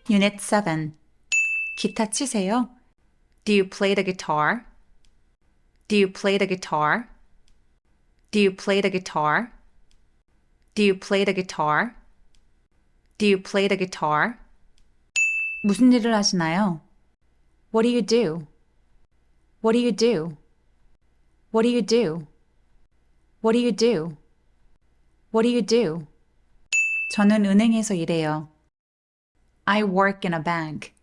Unit 7. 기타 치세요. Do you play the guitar? Do you play the guitar? Do you play the guitar? Do you play the guitar? Do you play the guitar? 무슨 일을 하시나요? What do you do? What do you do? What do you do? What do you do? What do you do? 저는 은행에서 일해요. I work in a bank.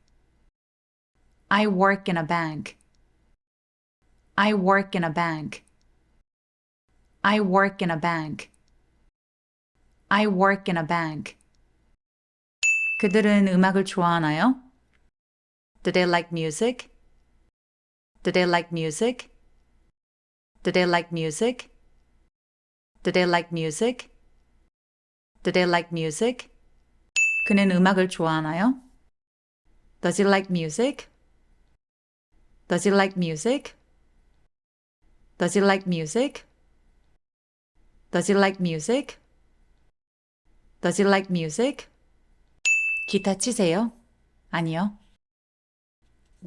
I work in a bank. I work in a bank. I work in a bank. I work in a bank. 그들은 음악을 좋아하나요? Do they like music? Do they like music? Do they like music? Do they like music? Do they like music? 그는 음악을 좋아하나요? Does he like music? Does he like music? Does he like music? Does he like music? Does he like music? 기타 치세요? 아니요.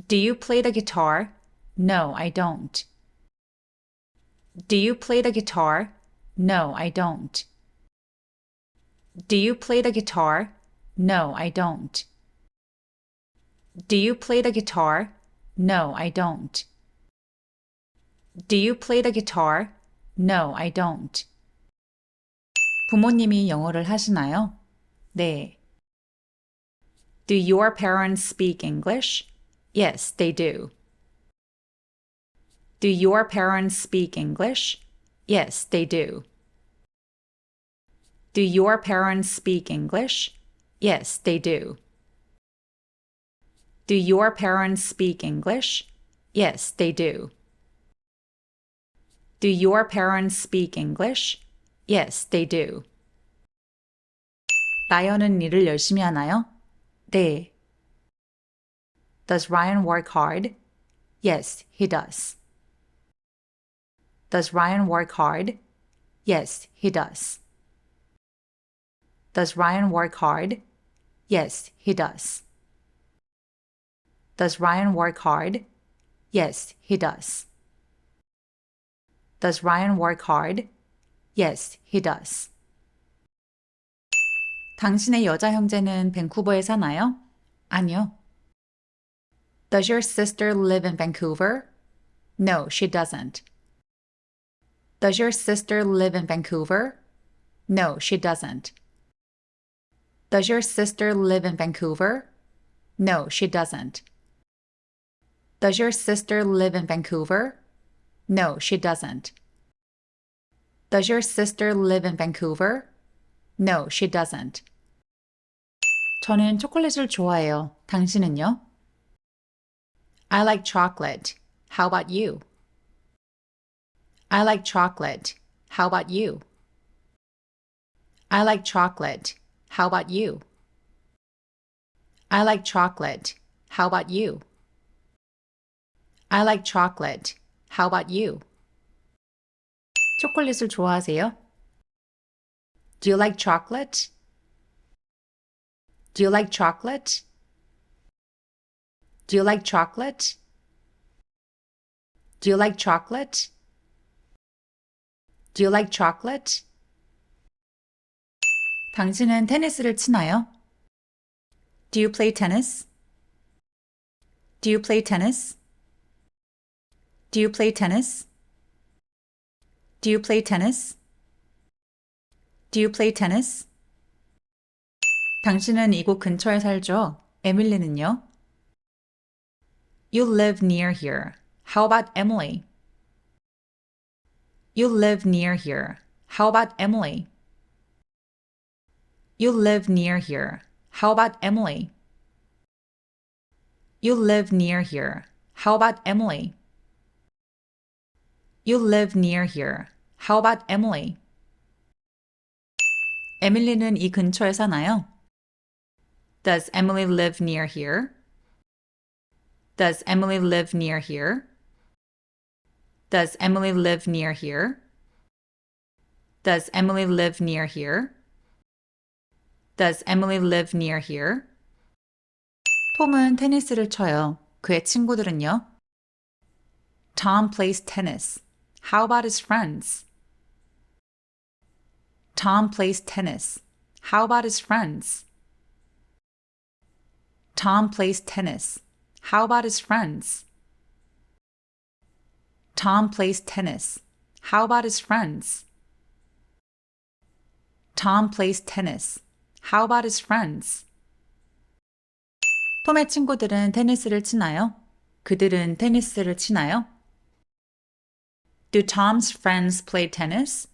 Do you play the guitar? No, I don't. Do you play the guitar? No, I don't. Do you play the guitar? No, I don't. Do you play the guitar? No, I don't. Do you play the guitar? No, I don't. 부모님이 영어를 하시나요? 네. Do your parents speak English? Yes, they do. Do your parents speak English? Yes, they do. Do your parents speak English? Yes, they do. Do your parents speak English? Yes, they do. Do your parents speak English? Yes, they do. 라이언은 일을 열심히 하나요? 네. Does Ryan work hard? Yes, he does. Does Ryan work hard? Yes, he does. Does Ryan work hard? Yes, he does. Does Ryan work hard? Yes, he does. Does Ryan work hard? Yes, he does. 당신의 여자 형제는 밴쿠버에 사나요? 아니요. Does your sister live in Vancouver? No, she doesn't. Does your sister live in Vancouver? No, she doesn't. Does your sister live in Vancouver? No, she doesn't. Does your sister live in Vancouver? No, she doesn't. Does your sister live in Vancouver? No, she doesn't. 저는 초콜릿을 좋아해요. 당신은요? I like chocolate. How about you? I like chocolate. How about you? I like chocolate. How about you? I like chocolate. How about you? I like chocolate. How about you? 초콜릿을 좋아하세요? Do you like chocolate? Do you like chocolate? Do you like chocolate? Do you like chocolate? Do you like chocolate? 당신은 테니스를 치나요? Do you play tennis? Do you play tennis? Do you play tennis? Do you play tennis? Do you play tennis? 당신은 이곳 근처에 살죠? 에밀리는요? You live near here. How about Emily? You live near here. How about Emily? You live near here. How about Emily? You live near here. How about Emily? You live near here. How about Emily? 에밀리는 이 근처에 사나요? Does Emily live near here? Does Emily live near here? Does Emily live near here? Does Emily live near here? Does Emily live near here? 톰은 테니스를 쳐요. 그의 친구들은요? Tom plays tennis. How about his friends? Tom plays tennis. How about his friends? Tom plays tennis. How about his friends? Tom plays tennis. How about his friends? Tom plays tennis. How about his friends? 톰의 친구들은 테니스를 치나요? 그들은 테니스를 치나요? Do Tom's friends play tennis?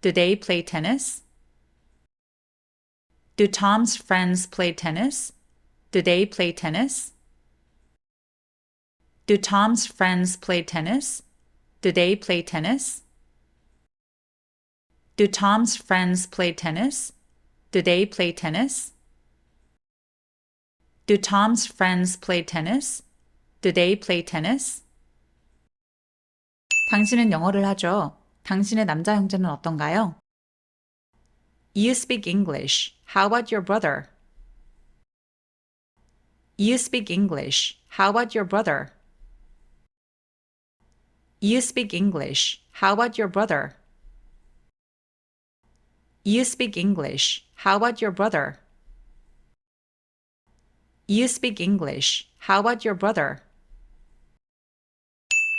Do they play tennis? Do Tom's friends play tennis? Do they play tennis? Do Tom's friends play tennis? Do they play tennis? Do Tom's friends play tennis? Do they play tennis? Do Tom's friends play tennis? Do they play tennis? 당신은 영어를 하죠. 당신의 남자 형제는 어떤가요? You speak English. How about your brother? You speak English. How about your brother? You speak English. How about your brother? You speak English. How about your brother? You speak English. How about your brother?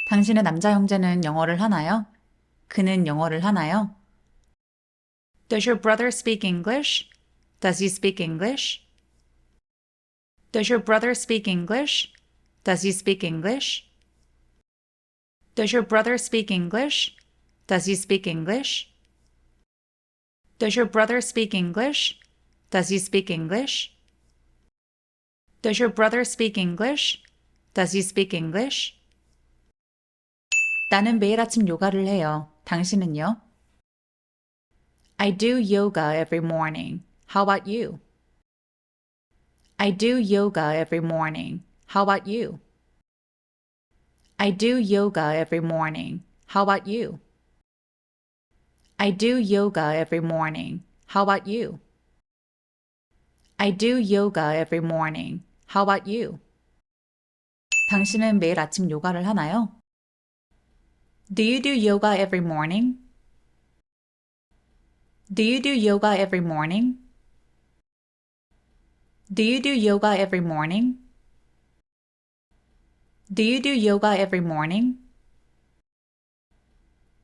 당신의 남자 형제는 영어를 하나요? 그는 영어를 하나요? Does your brother speak English? Does he speak English? Does your brother speak English? Does he speak English? Does your brother speak English? Does he speak English? Does your brother speak English? Does he speak English? Does your brother speak English? Does he speak English? 나는 매일 아침 요가를 해요. 당신은요? I do yoga every morning. How about you? I do yoga every morning. How about you? I do yoga every morning. How about you? I do yoga every morning. How about you? I do yoga every morning. How about you? 당신은 매일 아침 요가를 하나요? Do you do yoga every morning? Do you do yoga every morning? Do you do yoga every morning? Do you do yoga every morning?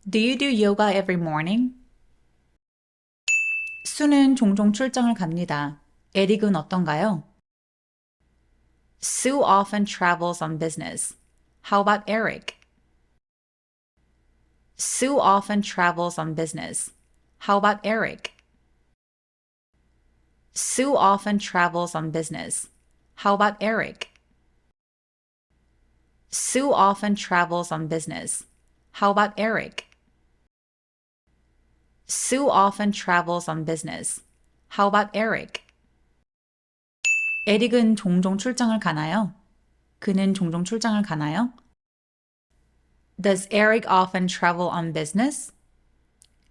Do you do yoga every morning? 수는 종종 출장을 갑니다. 에릭은 어떤가요? Sue often travels on business. How about Eric? Sue often travels on business. How about Eric? Sue often travels on business. How about Eric? Sue often travels on business. How about Eric? Sue often travels on business. How about Eric? 에릭은 종종 출장을 가나요? 그는 종종 출장을 가나요? Does Eric often travel on business?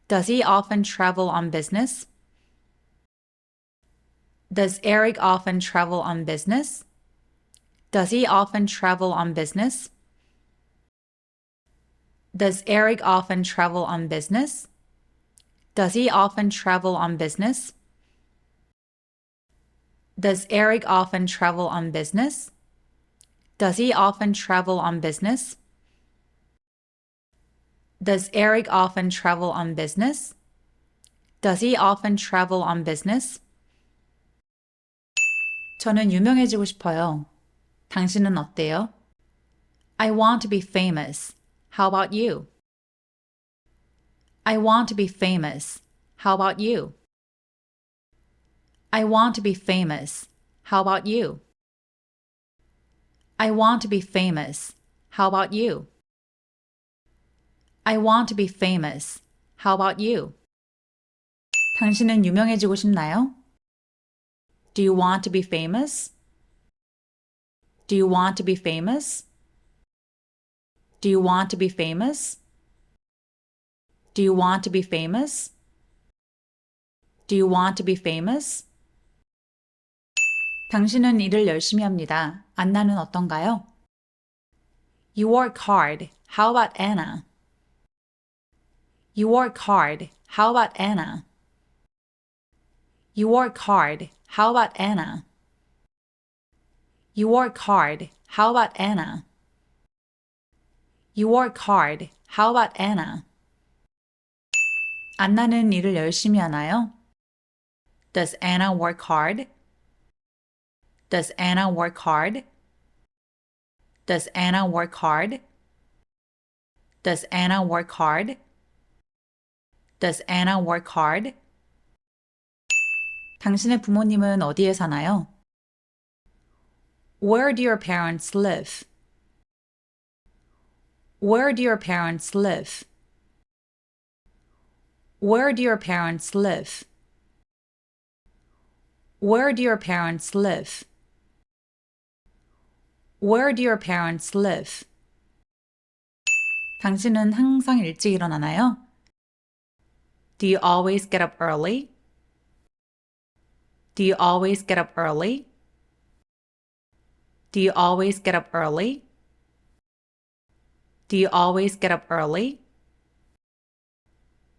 Does he often travel on business? Does Eric often travel on business? Does he often travel on business? Does Eric often travel on business? Does he often travel on business? Does Eric often travel on business? Does he often travel on business? Does Eric often travel on business? Does he often travel on business? 저는 유명해지고 싶어요. 당신은 어때요? I want to be famous. How about you? I want to be famous. How about you? I want to be famous. How about you? I want to be famous. How about you? I want to be famous. How about you? 당신은 유명해지고 싶나요? Do you want to be famous? Do you want to be famous? Do you want to be famous? Do you want to be famous? Do you want to be famous? 당신은 일을 열심히 합니다. 안나는 어떤가요? You work hard. How about Anna? You work hard. How about Anna? You work hard. How about Anna? You work hard. How about Anna? You work hard. How about Anna? 안나는 일을 열심히 하나요? Does Anna work hard? Does Anna work hard? Does Anna work hard? Does Anna work hard? Does Anna work hard? 당신의 부모님은 어디에 사나요? Where do your parents live? Where do your parents live? Where do your parents live? Where do your parents live? Where do your parents live? 당신은 항상 일찍 일어나나요? Do you always get up early? Do you always get up early? Do you always get up early? Do you always get up early?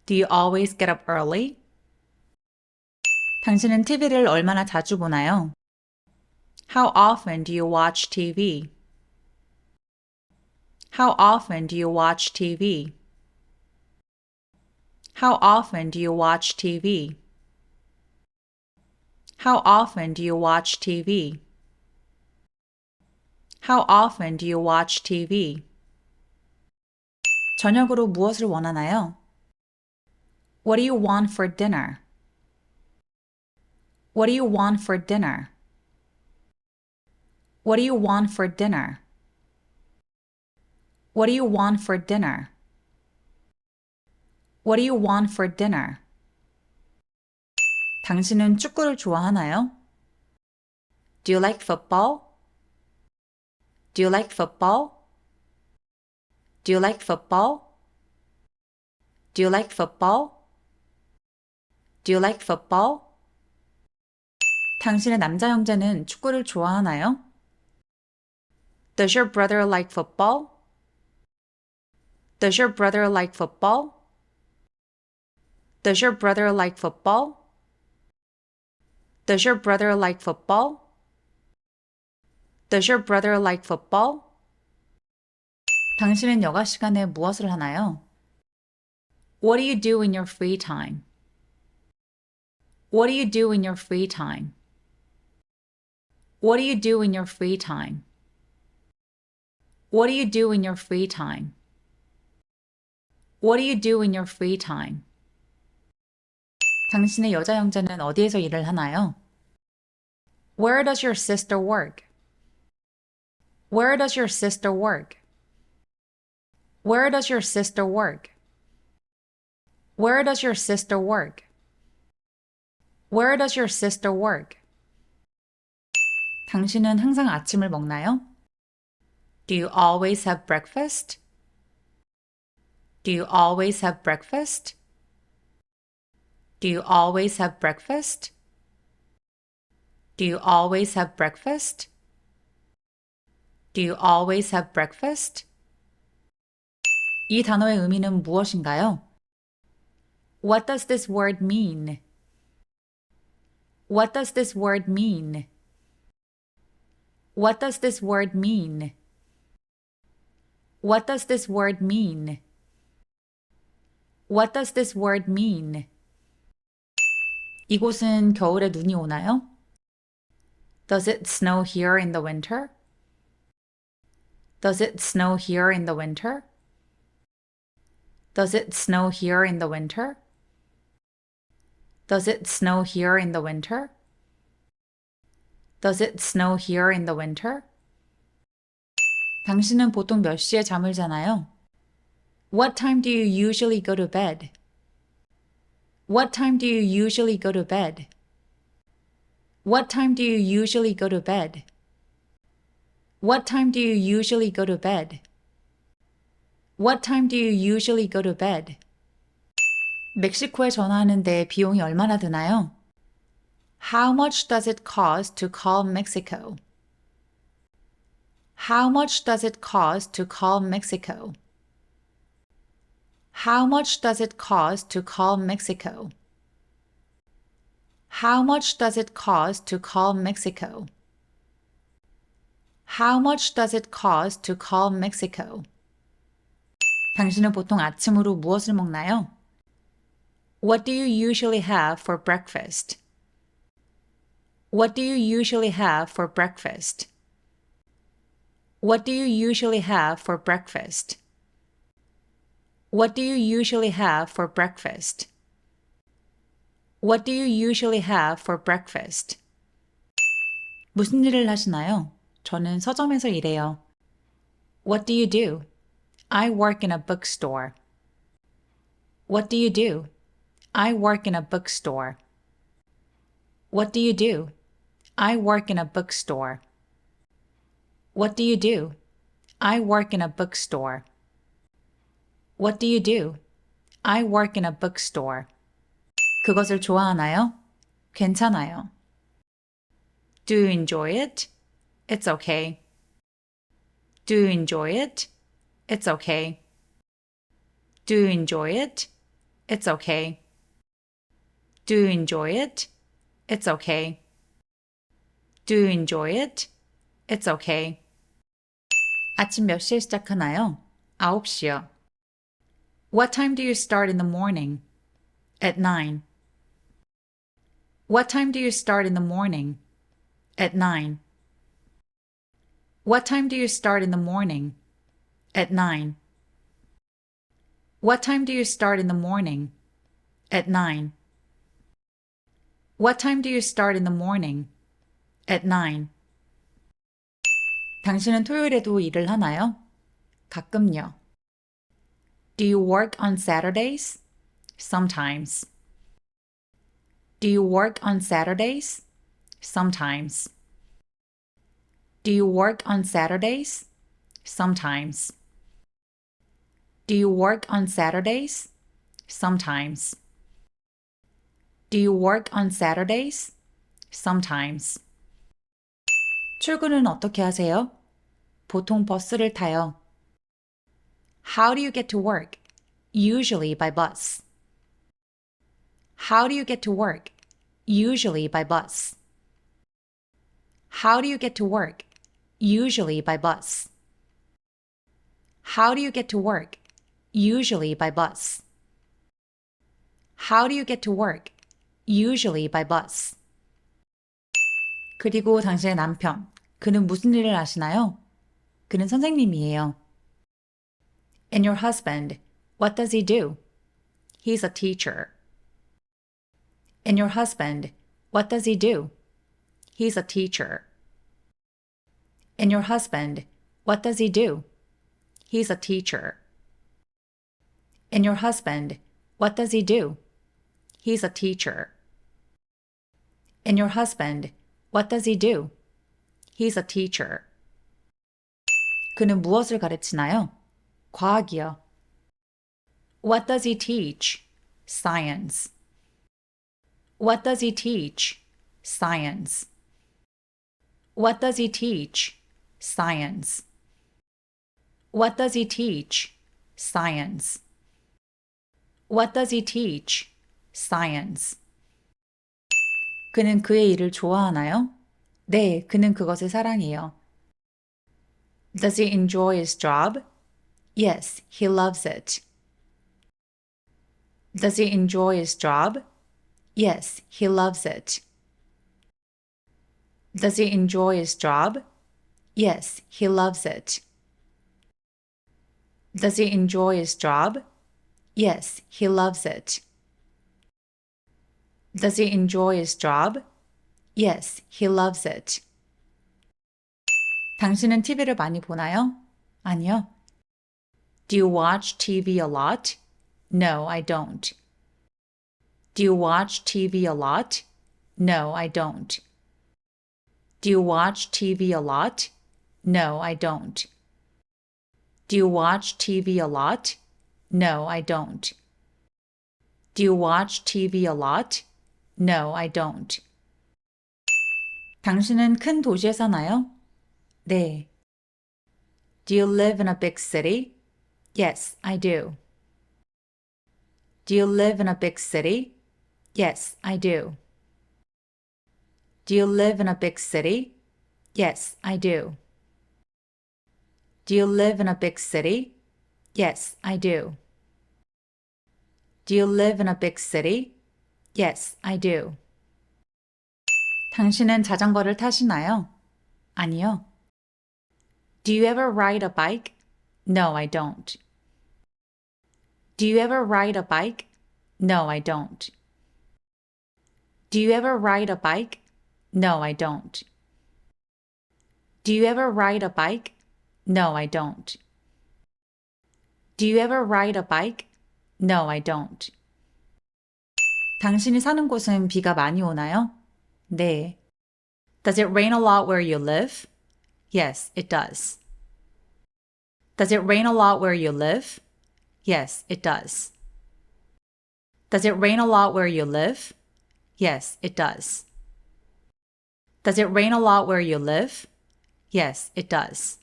Do you always get up early? 당신은 TV를 얼마나 자주 보나요? How often do you watch TV? How often do you watch TV? How often do you watch TV? How often do you watch TV? How often do you watch TV? 저녁으로 무엇을 원하나요? What do you want for dinner? What do you want for dinner? What do you want for dinner? What do you want for dinner? What do you want for dinner? 당신은 축구를 좋아하나요? Do you like football? Do you like football? Do you like football? Do you like football? Do you like football? 당신의 남자 형제는 축구를 좋아하나요? Does your brother like football? Does your brother like football? Does your brother like football? Does your brother like football? Does your brother like football? 당신은 여가 시간에 무엇을 하나요? What do you do in your free time? What do you do in your free time? What do you do in your free time? What do you do in your free time? What do you do in your free time? 당신의 여자 형제는 어디에서 일을 하나요? Where does your sister work? Where does your sister work? Where does your sister work? Where does your sister work? Where does your sister work? 당신은 항상 아침을 먹나요? Do you always have breakfast? Do you always have breakfast? Do you always have breakfast? Do you always have breakfast? Do you always have breakfast? 이 단어의 의미는 무엇인가요? What does this word mean? What does this word mean? What does this word mean? What does this word mean? What does this word mean? 이곳은 겨울에 눈이 오나요? Does it snow here in the winter? Does it snow here in the winter? Does it snow here in the winter? Does it snow here in the winter? Does it snow here in the winter? 당신은 보통 몇 시에 잠을 자나요? What time do you usually go to bed? What time do you usually go to bed? What time do you usually go to bed? What time do you usually go to bed? What time do you usually go to bed? 멕시코에 전화하는데 비용이 얼마나 드나요? How much does it cost to call Mexico? How much does it cost to call Mexico? How much does it cost to call Mexico? How much does it cost to call Mexico? How much does it cost to call Mexico? 당신은 보통 아침으로 무엇을 먹나요? What do you usually have for breakfast? What do you usually have for breakfast? What do you usually have for breakfast? What do you usually have for breakfast? What do you usually have for breakfast? 무슨 일을 하시나요? 저는 서점에서 일해요. What do you do? I work in a bookstore. What do you do? I work in a bookstore. What do you do? I work in a bookstore. What do you do? I work in a bookstore. What do you do? I work in a bookstore. 그것을 좋아하나요? 괜찮아요. Do you enjoy it? It's okay. Do you enjoy it? It's okay. Do you enjoy it? It's okay. Do you enjoy it? It's okay. Do you enjoy it? It's okay. 아침 몇 시에 시작하나요? 9시요. What time do you start in the morning? At 9. What time do you start in the morning? At 9. What time do you start in the morning? At 9. What time do you start in the morning? At 9. What time do you start in the morning? At 9. 당신은 토요일에도 일을 하나요? 가끔요. Do you work on Saturdays? Sometimes. Do you work on Saturdays? Sometimes. Do you work on Saturdays? Sometimes. Do you work on Saturdays? Sometimes. Do you work on Saturdays? Sometimes. 출근은 어떻게 하세요? 보통 버스를 타요. How do you get to work? Usually by bus. How do you get to work? Usually by bus. How do you get to work? Usually by bus. How do you get to work? Usually by bus. How do you get to work? Usually by bus. 그리고 당신의 남편, 그는 무슨 일을 하시나요? 그는 선생님이에요. And your husband, what does he do? He's a teacher. And your husband, what does he do? He's a teacher. And your husband, what does he do? He's a teacher. And your husband, what does he do? He's a teacher. And your husband, what does he do? He's a teacher. 그는 무엇을 가르치나요? 과학이요. What does he teach? Science. What does he teach? Science. What does he teach? Science. What does he teach? Science. What does he teach? Science. 그는 그의 일을 좋아하나요? 네, 그는 그것을 사랑해요. Does he enjoy his job? Yes, he loves it. Does he enjoy his job? Yes, he loves it. Does he enjoy his job? Yes, he loves it. Does he enjoy his job? Yes, he loves it. Does he enjoy his job? Yes, he loves it. 당신은 TV를 많이 보나요? 아니요. Do you watch TV a lot? No, I don't. Do you watch TV a lot? No, I don't. Do you watch TV a lot? No, I don't. Do you watch TV a lot? No, I don't. Do you watch TV a lot? No, I don't. 당신은 큰 도시에 사나요? 네. Do you live in a big city? Yes, I do. Do you live in a big city? Yes, I do. Do you live in a big city? Yes, I do. Do you live in a big city? Yes, I do. Do you live in a big city? Yes, I do. 당신은 자전거를 타시나요? 아니요. Do you ever ride a bike? No, I don't. Do you ever ride a bike? No, I don't. Do you ever ride a bike? No, I don't. Do you ever ride a bike? No, I don't. Do you ever ride a bike? No, I don't. 당신이 사는 곳은 비가 많이 오나요? 네. Does it rain a lot where you live? Yes, it does. Does it rain a lot where you live? Yes, it does. Does it rain a lot where you live? Yes, it does. Does it rain a lot where you live? Yes, it does.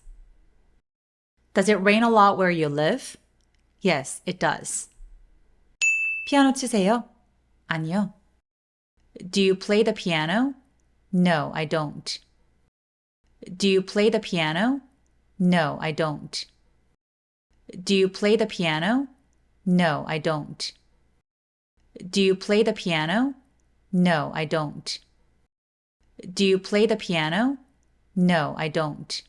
Does it rain a lot where you live? Yes, it does. 피아노 치세요? 아니요. Do you play the piano? No, I don't. Do you play the piano? No, I don't. Do you play the piano? No, I don't. Do you play the piano? No, I don't. Do you play the piano? No, I don't.